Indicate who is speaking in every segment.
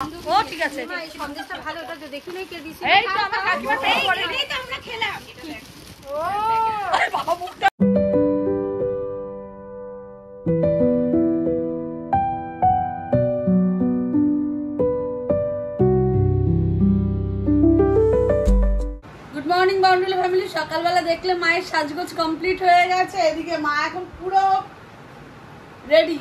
Speaker 1: ও ঠিক আছে
Speaker 2: সন্দেশটা ভালো ওটা দেখি নাই কে দিছে
Speaker 1: এই তো আমার কাকিমা সেই করে এই তো আমরা খেলাম ও আরে বাবা মুখটা গুড মর্নিং বাউন্ডুলা ফ্যামিলি সকালবেলা দেখলে মায়ের সাজগোজ কমপ্লিট হয়ে গেছে এদিকে মা এখন পুরো রেডি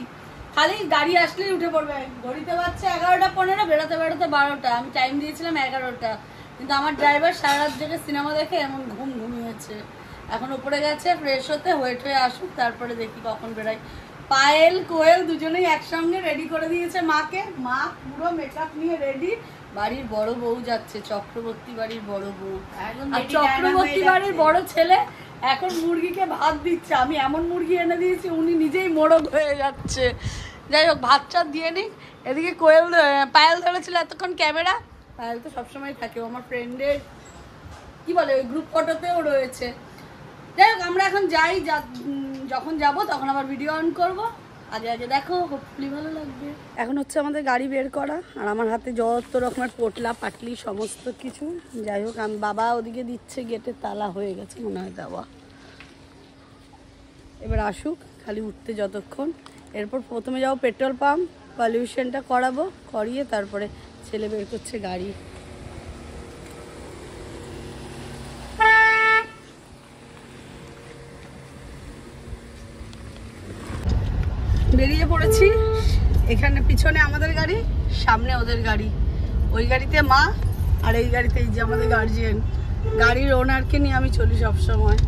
Speaker 1: খালি গাড়ি আসলেই উঠে পড়বে ঘড়িতে বাজছে 11:15 বেরোতে বেরোতে 12টা আমি টাইম দিয়েছিলাম 11টা কিন্তু আমার ড্রাইভার সারা রাত জেগে সিনেমা দেখে এমন ঘুমিয়েছে এখন উপরে গেছে ফ্রেশ হতে ওয়েট হয়ে আসুক তারপরে দেখি কখন বেরোয় পায়েল কোয়েল দুজনেই একসঙ্গে রেডি করে দিয়েছে মাকে মা পুরো মেকআপ নিয়ে রেডি বাড়ির বড় বউ যাচ্ছে চক্রবর্তী বাড়ির বড় বউ আর চক্রবর্তী বাড়ির বড় ছেলে এখন মুরগিকে ভাত দিচ্ছে আমি এমন মুরগি এনে দিয়েছি উনি নিজেই মোড়ক হয়ে যাচ্ছে যাই হোক ভাত টাত দিয়ে নিক এদিকে কোয়েল পায়েল ধরেছিল এতক্ষণ ক্যামেরা পায়েল তো সবসময় থাকে আমার ফ্রেন্ডের কি বলে ওই গ্রুপ ফটোতেও রয়েছে যাই হোক আমরা এখন যাই যখন যাব তখন আবার ভিডিও অন করব আগে আগে দেখো হোপফুলি ভালো লাগবে এখন হচ্ছে আমাদের গাড়ি বের করা আর আমার হাতে যত রকমের পোটলা পাটলি সমস্ত কিছু যাই হোক আমি বাবা ওদিকে দিচ্ছে গেটে তালা হয়ে গেছে মনে হয় দেওয়া এবার আসুক খালি উঠতে যতক্ষণ এরপর প্রথমে যাবো পেট্রোল পাম্প পলিউশনটা করাবো করিয়ে তারপরে ছেলে বের করছে গাড়ি বেরিয়ে পড়েছি এখানে পিছনে আমাদের গাড়ি সামনে ওদের গাড়ি ওই গাড়িতে মা আর এই গাড়িতে এই যে আমাদের গার্জিয়ান গাড়ির ওনারকে নিয়ে আমি চলি সবসময়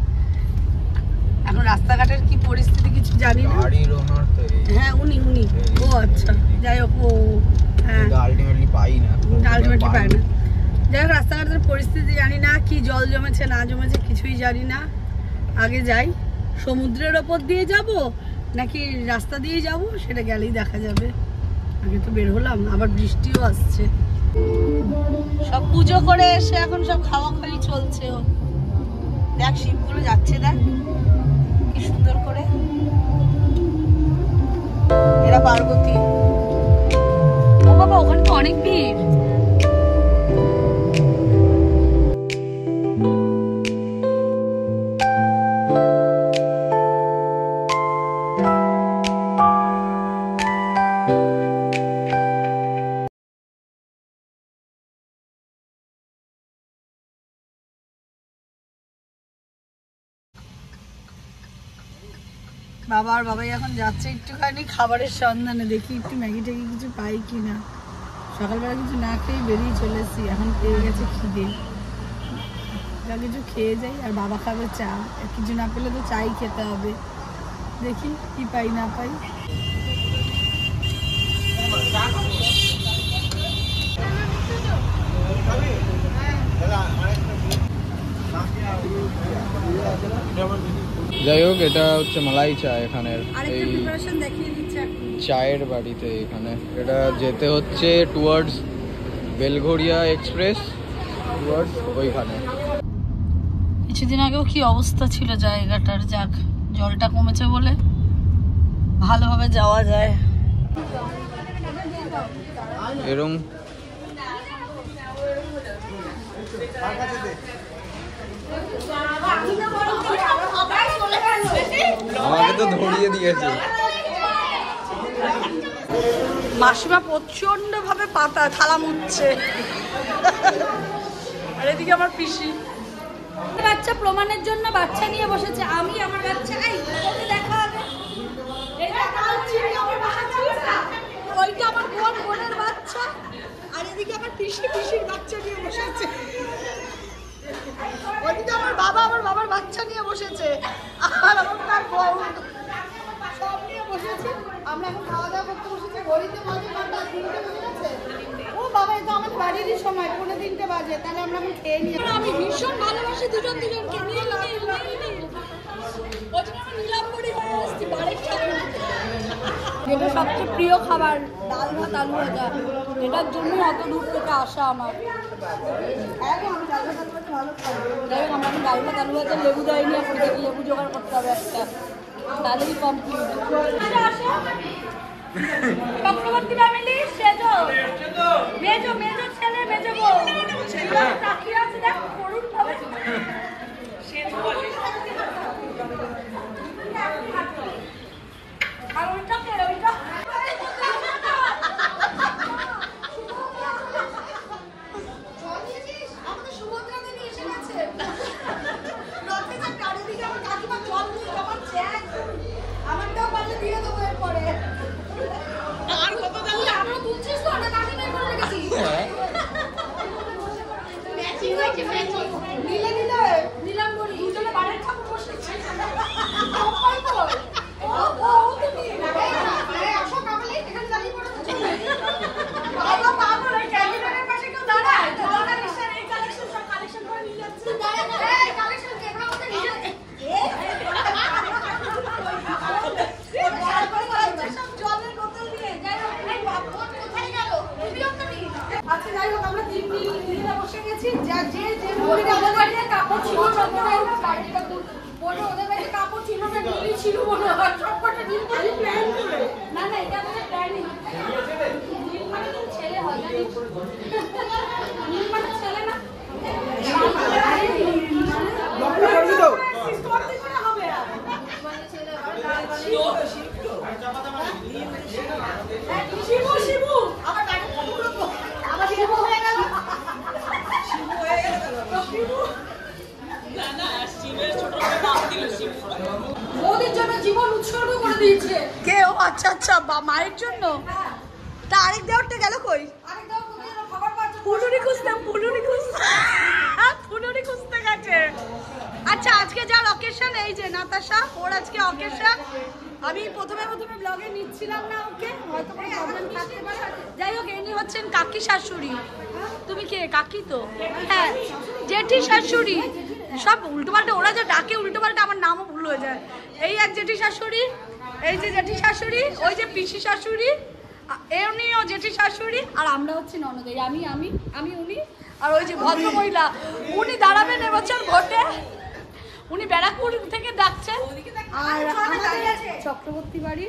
Speaker 1: এখন রাস্তাঘাটের কি পরিস্থিতি কিছু জানি না
Speaker 3: গাড়ির ওনার তো
Speaker 1: হ্যাঁ উনি ও আচ্ছা যাই হোক ও হ্যাঁ
Speaker 3: আলটিমেটলি পাই না
Speaker 1: পাই না যাই হোক রাস্তাঘাটের পরিস্থিতি জানি না কি জল জমেছে না জমেছে কিছুই জানি না আগে যাই সমুদ্রের ওপর দিয়ে যাব নাকি রাস্তা দিয়ে যাব সেটা গেলেই দেখা যাবে আগে তো বের হলাম আবার বৃষ্টিও আসছে সব পুজো করে এসে এখন সব খাওয়া খাওয়াই চলছে দেখ শিবগুলো যাচ্ছে দেখ কি সুন্দর করে এরা পার্বতী ও বাবা ওখানে তো অনেক ভিড় বাবা আর বাবাই এখন যাচ্ছে একটুখানি খাবারের সন্ধানে দেখি একটু ম্যাগি ট্যাগি কিছু পাই কিনা সকালবেলা কিছু না খেয়ে বেরিয়ে চলে এসেছি এখন পেয়ে গেছে খিদে যা কিছু খেয়ে যাই আর বাবা খাবে চা কিছু না পেলে তো চাই খেতে হবে দেখি কি পাই না পাই
Speaker 3: যাই হোক এটা হচ্ছে মালাই চা এখানের এই
Speaker 1: দেখিয়ে দিচ্ছে
Speaker 3: চায়ের বাড়িতে এখানে এটা যেতে হচ্ছে টুয়ার্ডস বেলঘরিয়া এক্সপ্রেস টুয়ার্ডস ওইখানে
Speaker 1: কিছুদিন আগেও কি অবস্থা ছিল জায়গাটার যাক জলটা কমেছে বলে ভালোভাবে যাওয়া যায়
Speaker 3: এরম আমাকে তো ধরিয়ে দিয়েছে
Speaker 1: মাসিমা প্রচন্ড ভাবে পাতা থালা মুছছে আর এদিকে আমার পিসি বাচ্চা প্রমাণের জন্য বাচ্চা নিয়ে বসেছে আমি আমার বাচ্চা দেখা হবে ওইটা আমার বোনের বাচ্চা আর এদিকে আমার পিসির বাচ্চা নিয়ে বসেছে ওইদিকে আমার বাবার বাচ্চা নিয়ে বসেছে আর আমার তার বউ সব নিয়ে বসেছে আমরা এখন খাওয়া দাওয়া করতে বসেছি ঘড়িতে বাজে 3টে বেজে গেছে ও বাবা এটা আমাদের বাড়িরই সময় 3:15 বাজে তাহলে আমরা এখন খেয়ে নিই আমি ভীষণ ভালোবাসি দুজনকে নিয়ে যেটা সবচেয়ে প্রিয় খাবার ডাল ভাত আলু ভাজা এটার জন্য অত দূর থেকে আসা আমার আমি ডাল ভাত আলু ভাজা ভালো খাই যাই হোক আমরা ডাল ভাত আলু ভাজা লেবু দেয়নি এখন লেবু জোগাড় করতে হবে একটা তাহলেই কমপ্লিট চক্রবর্তী ফ্যামিলি সেজো মেজো মেজো ছেলে মেজো বউ তাকিয়ে আছে দেখ করুন ভাবে আর ওইটা কে ওইটা মোদির জন্য জীবন উৎসর্গ করে দিয়েছে কে? ও আচ্ছা আচ্ছা, মায়ের জন্য। তা আরেক দেওয়ারটা গেল কই? ফুলুরি খুঁজতে গেছে। আচ্ছা আজকে যার অকেশন, এই যে নাতাশা, ওর আজকে অকেশন। আমি প্রথমে ব্লগে নিচ্ছিলাম না ওকে, হয়তো কোনো প্রবলেম থাকতে পারে। যাই হোক, ইনি হচ্ছেন কাকি শাশুড়ি। তুমি কে? কাকি তো? হ্যাঁ, জেঠি শাশুড়ি। সব উল্টোপাল্টা, ওরা যে ডাকে উল্টোপাল্টা, আমার নামও ভুল হয়ে যায়। এই এক জেঠি শাশুড়ি, এই যে জেঠি শাশুড়ি, ওই যে পিসি শাশুড়ি, এমনিও জেঠি শাশুড়ি, আর আমরা হচ্ছে ননদ। আমি উনি, আর ওই যে ভদ্র মহিলা, উনি দাঁড়াবেন এবছর ভোটে। উনি ব্যারাকপুর থেকে ডাকছেন। আর আমাদের চক্রবর্তী বাড়ি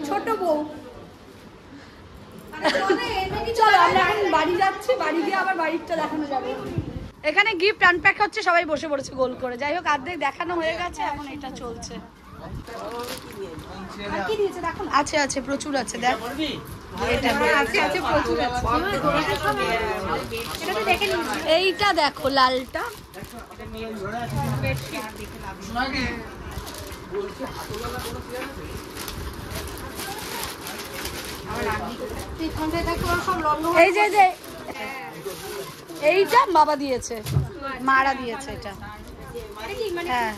Speaker 1: ছোট বউ। চলো আমরা এখন বাড়ি যাচ্ছি, বাড়ি গিয়ে আবার বাড়িটা দেখানো যাবে। এখানে গিফট আনপ্যাক হচ্ছে, সবাই বসে পড়েছে গোল করে। যাই হোক, অর্ধেক দেখানো হয়ে গেছে, এখন এটা চলছে। আছে প্রচুর আছে, দেখ প্রচুর আছে। এইটা দেখো, লালটা। এই যে এইটা বাবা দিয়েছে, মারা দিয়েছে। এটা হ্যাঁ,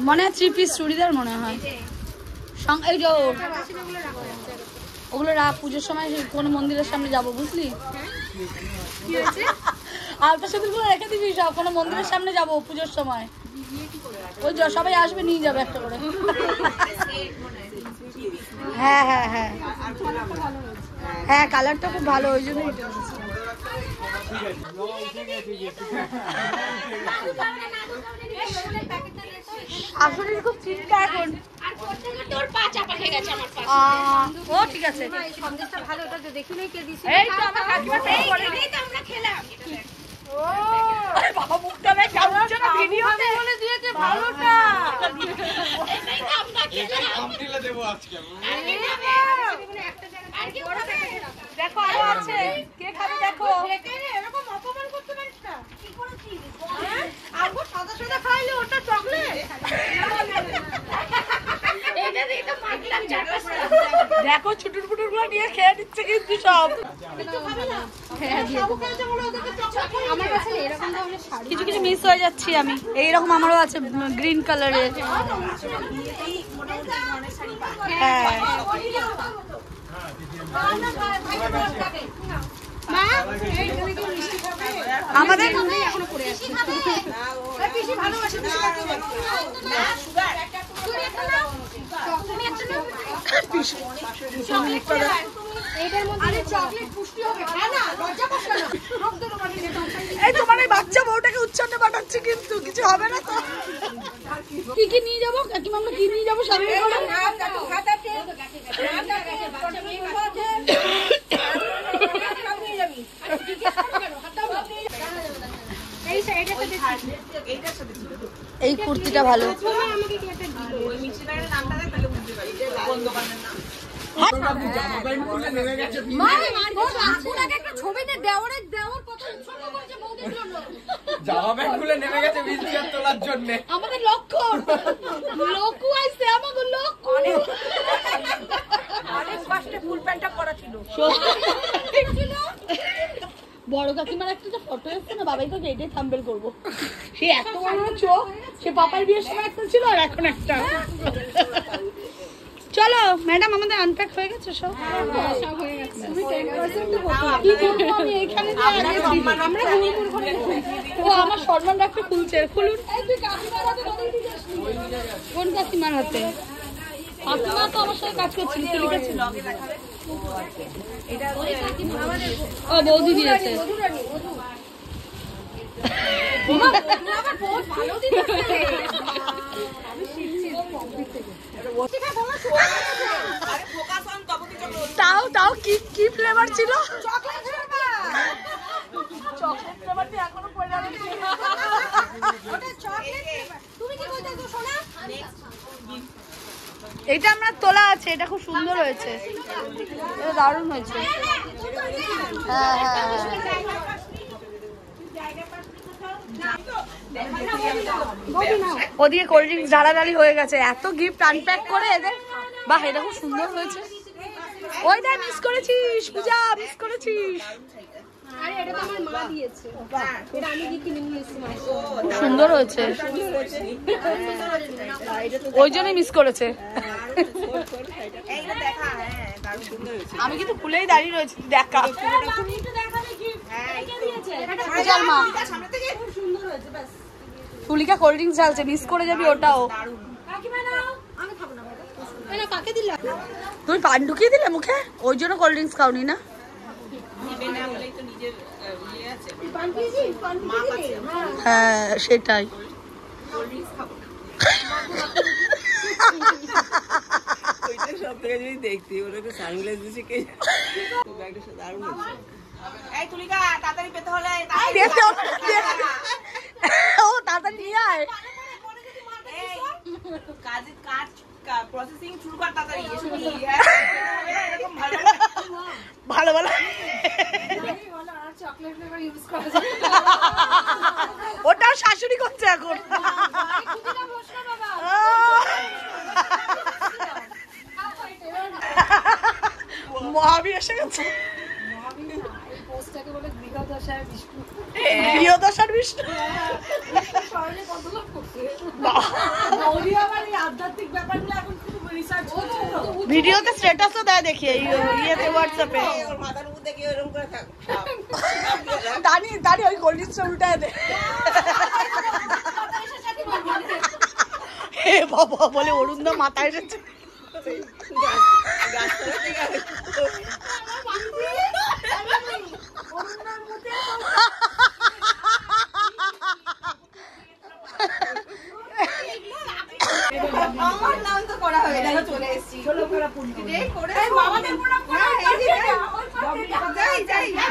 Speaker 1: মনে হয় 3 পিস চুড়িদার মনে হয়। এই যে ওগুলো পুজোর সময় কোনো মন্দিরের সামনে যাবো, বুঝলি? আলতা সেতুগুলো রেখে দিবি সব, কোনো মন্দিরের সামনে যাবো পুজোর সময়। ওই সবাই আসবে, নিয়ে যাবে একটা করে। হ্যাঁ হ্যাঁ হ্যাঁ হ্যাঁ, কালারটা খুব ভালো, ওই জন্যই। শাশুড়ির খুব চিন্তা এখন। ও ঠিক আছে,
Speaker 2: ভালো, ওটা তো দেখি নাই কে দিছে।
Speaker 1: এই তো আমার কাকিমা সেই করে দিই, তো আমরা খেলাম। ও বাবা, মুখটা দেখ কেমন যেন ভিডিওতে বলে দিয়েছে ভালোটা। এটাই তো আমরা খেলাম, আমটিলা দেব আজকে। দেখো আরো আছে, কে খাবে দেখো। এরকম অপমান করতে পারিস না, কি করেছিস? আরো সাদা সাদা খাইলে ওটা চকলেট। দেখো ছুটুর ফুটুর গুলো নিয়ে খেয়ে দিচ্ছে কিন্তু সব। কিছু কিছু মিস হয়ে যাচ্ছি আমি। এইরকম আমারও আছে গ্রিন কালারের। হ্যাঁ, আমাদের এখনো পড়ে আছে। এই তোমার এই বাচ্চা বউটাকে উচ্ছন্নে পাঠাচ্ছে, কিন্তু কিছু হবে না তো। কি কি নিয়ে যাবো কাকিমা, আমরা কি নিয়ে যাবো সামনে? এই কুর্তিটা ভালো। আমাদের লক্ষ্য লোকু আইছে, আমাকে লক্ষ্য অনেক কষ্টে ফুল প্যান্টটা পরা ছিল। বড় কাকিমার একটা যে ফটো এসছে না, বাবাই তো এটাই থাম্বেল করবো। সে এত বড় চোখ, সে পাপাই বিয়ের সময় একটা ছিল আর এখন একটা। চলো ম্যাডাম, আমাদের আনপ্যাক হয়ে গেছে সব? সব হয়ে গেছে। কি করবো আমি এখানে? ও আমার সম্মান রাখতে খুলছে, খুলুন। কোন কাকিমার হাতে? কাকিমা তো আমার সাথে কাজ করছিল, তুলিকা ছিল। ও বৌদি দিয়েছে। তাও তাও কি কি ফ্লেভার ছিল? চকলেট ফ্লেভার দিয়ে এখনো পড়ে আছে। ওটা চকলেট ফ্লেভার। তুমি কি কইতেছো সোনা? এটা আমরা তোলা আছে, এটা খুব সুন্দর হয়েছে, এটা দারুণ হয়েছে। হ্যাঁ হ্যাঁ ওদিকে কোল্ড ড্রিঙ্কস ঢালাঢালি হয়ে গেছে, এত গিফট আনপ্যাক করে এদের। বাহ, এটা খুব সুন্দর হয়েছে। ওই দেখ, মিস করেছিস পূজা, মিস করেছিস। সুন্দর হয়েছে, ওই জন্যই মিস করেছে। আমি কিন্তু ফুলেই দাঁড়িয়ে রয়েছি, দেখা। তুলিকা কোল্ড ড্রিঙ্কস ঢালছে, মিস করে যাবি ওটাও। তুমি পান ঢুকিয়ে দিলে মুখে, ওই জন্য কোল্ড ড্রিঙ্কস খাওনি না? হ্যাঁ সেটাই।
Speaker 4: দেখতি ওটাকে সানগ্লাস দিয়েছে কে, ব্যাগটা দারুণ হচ্ছে। এই তুলিকা তাড়াতাড়ি পেতে হলে
Speaker 1: ও তাড়াতাড়ি নিয়ে আয়।
Speaker 4: কাজে কাজ প্রসেসিং শুরু কর তাড়াতাড়ি।
Speaker 1: ভালো ভালো ওটাও শাশুড়ি করছে এখন। মহাবীর এসে গেছে। গৃহদশার বিষ্ণু। ভিডিওতে স্ট্যাটাসও দেয় দেখি, ইয়েতে হোয়াটসঅ্যাপে। দাঁড়িয়ে দাঁড়িয়ে ওই কোল্ড ড্রিঙ্কসটা উল্টায় দে। হে বাবা, বলে অরুণদা মাথা এসেছে।
Speaker 4: আমার নাম তো করা হবে, দেখো চলে এসেছি।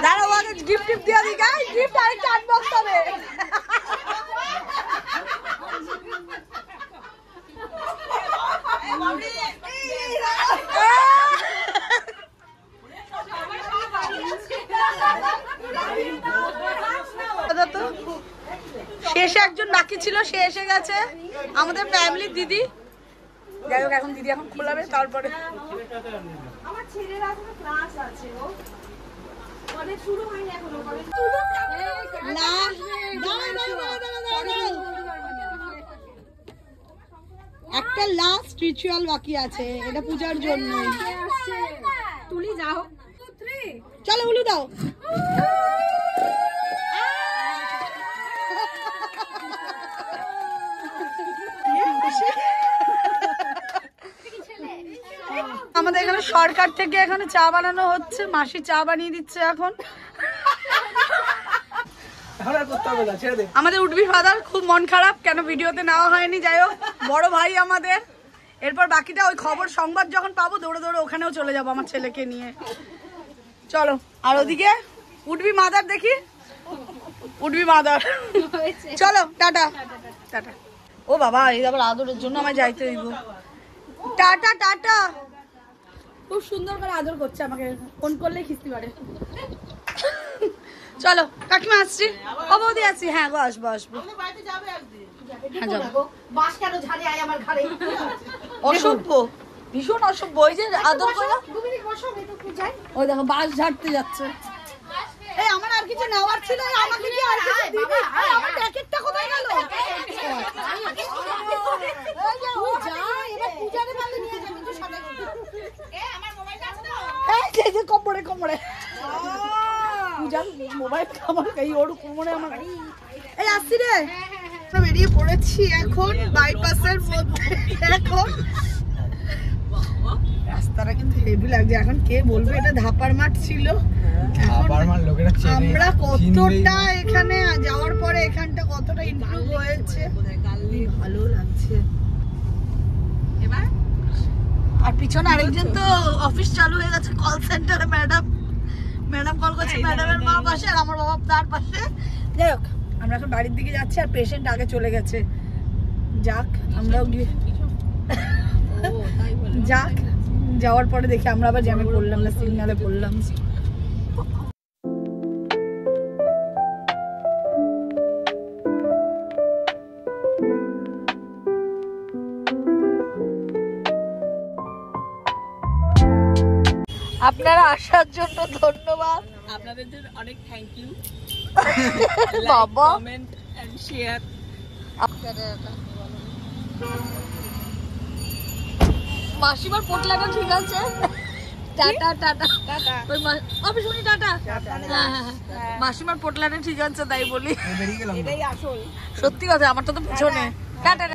Speaker 1: দাঁড়াও, আগে গিফট টিপ দিয়ে দিই। গাই গিফট আরেকটা আনবক্স হবে। শেষে একজন বাকি ছিল, সে এসে গেছে, আমাদের ফ্যামিলির দিদি। যাই হোক, এখন দিদি এখন খোলাবে, তারপরে আমার ছেলের এখনো ক্লাস আছে। ও কলেজ শুরু হয়নি এখনো। না একটা লাস্ট রিচুয়াল বাকি আছে, এটা পূজার জন্য।
Speaker 2: তুলি যাও,
Speaker 1: চলো উলু দাও। আমাদের এখানে সরকার থেকে এখানে চা বানানো হচ্ছে, মাসি চা বানিয়ে দিচ্ছে এখন। আমাদের উঠবি ফাদার খুব মন খারাপ, কেন ভিডিওতে নেওয়া হয়নি। যাই হোক, বড় ভাই আমাদের। এরপর বাকিটা ওই খবর সংবাদ যখন পাবো দৌড়ে দৌড়ে ওখানেও চলে যাবো আমার ছেলেকে নিয়ে। চলো, আর ওদিকে উঠবি মাদার দেখি, উঠবি মাদার। চলো টাটা টাটা। ও বাবা, এই আবার আদরের জন্য আমায় যাইতে হইব। Tata tata. খুব সুন্দর করে আদর করছে আমাকে, ফোন করলে খিস্তি পারে। চলো কাকিমা আসছি, ও বৌদি আসছি। হ্যাঁ গো, আসবো আসবো। হ্যাঁ যাবো। অসভ্য, ভীষণ অসভ্য। ওই যে আদর করে, ওই দেখো বাস ঝাড়তে যাচ্ছে। এই আমার আর কিছু নেওয়ার ছিল, আমাকে কি আর কিছু দিবি? আমার প্যাকেটটা কোথায় গেল? কোমরে কোমরে পূজার মোবাইল আমার এই ওর কোমরে আমার। এই আসছি রে, বেরিয়ে পড়েছি এখন বাইপাসের মধ্যে। এখন রাস্তাটা কিন্তু হেভি লাগছে। এখন কে বলবে এটা ধাপার মাঠ ছিল। আমরা কতটা এখানে যাওয়ার পরে এখানটা কতটা ইমপ্রুভ হয়েছে, ভালো লাগছে। এবার আর পিছনে আরেকজন তো অফিস চালু হয়ে গেছে, কল সেন্টারে। ম্যাডাম কল করছে, ম্যাডামের মা পাশে আর আমার বাবা তার পাশে। যাই হোক, আমরা এখন বাড়ির দিকে যাচ্ছি আর পেশেন্ট আগে চলে গেছে। যাক, আমরাও গিয়ে যাক, যাওয়ার পরে দেখি আমরা আবার জ্যামে পড়লাম না, সিগনালে পড়লাম। আপনারা আসার জন্য ধন্যবাদ,
Speaker 4: আপনাদের জন্য অনেক থ্যাংক ইউ।
Speaker 1: বাবা
Speaker 4: কমেন্ট এন্ড শেয়ার।
Speaker 1: মাসিমার পোটলাটা ঠিক আছে। Tata tata tata. ওই অফিস উনি টাটা। মাসিমার পোটলাটা ঠিক আছে তাই বলি।
Speaker 4: এটাই আসল
Speaker 1: সত্যি কথা, আমারটা তো পিছনে। টাটা।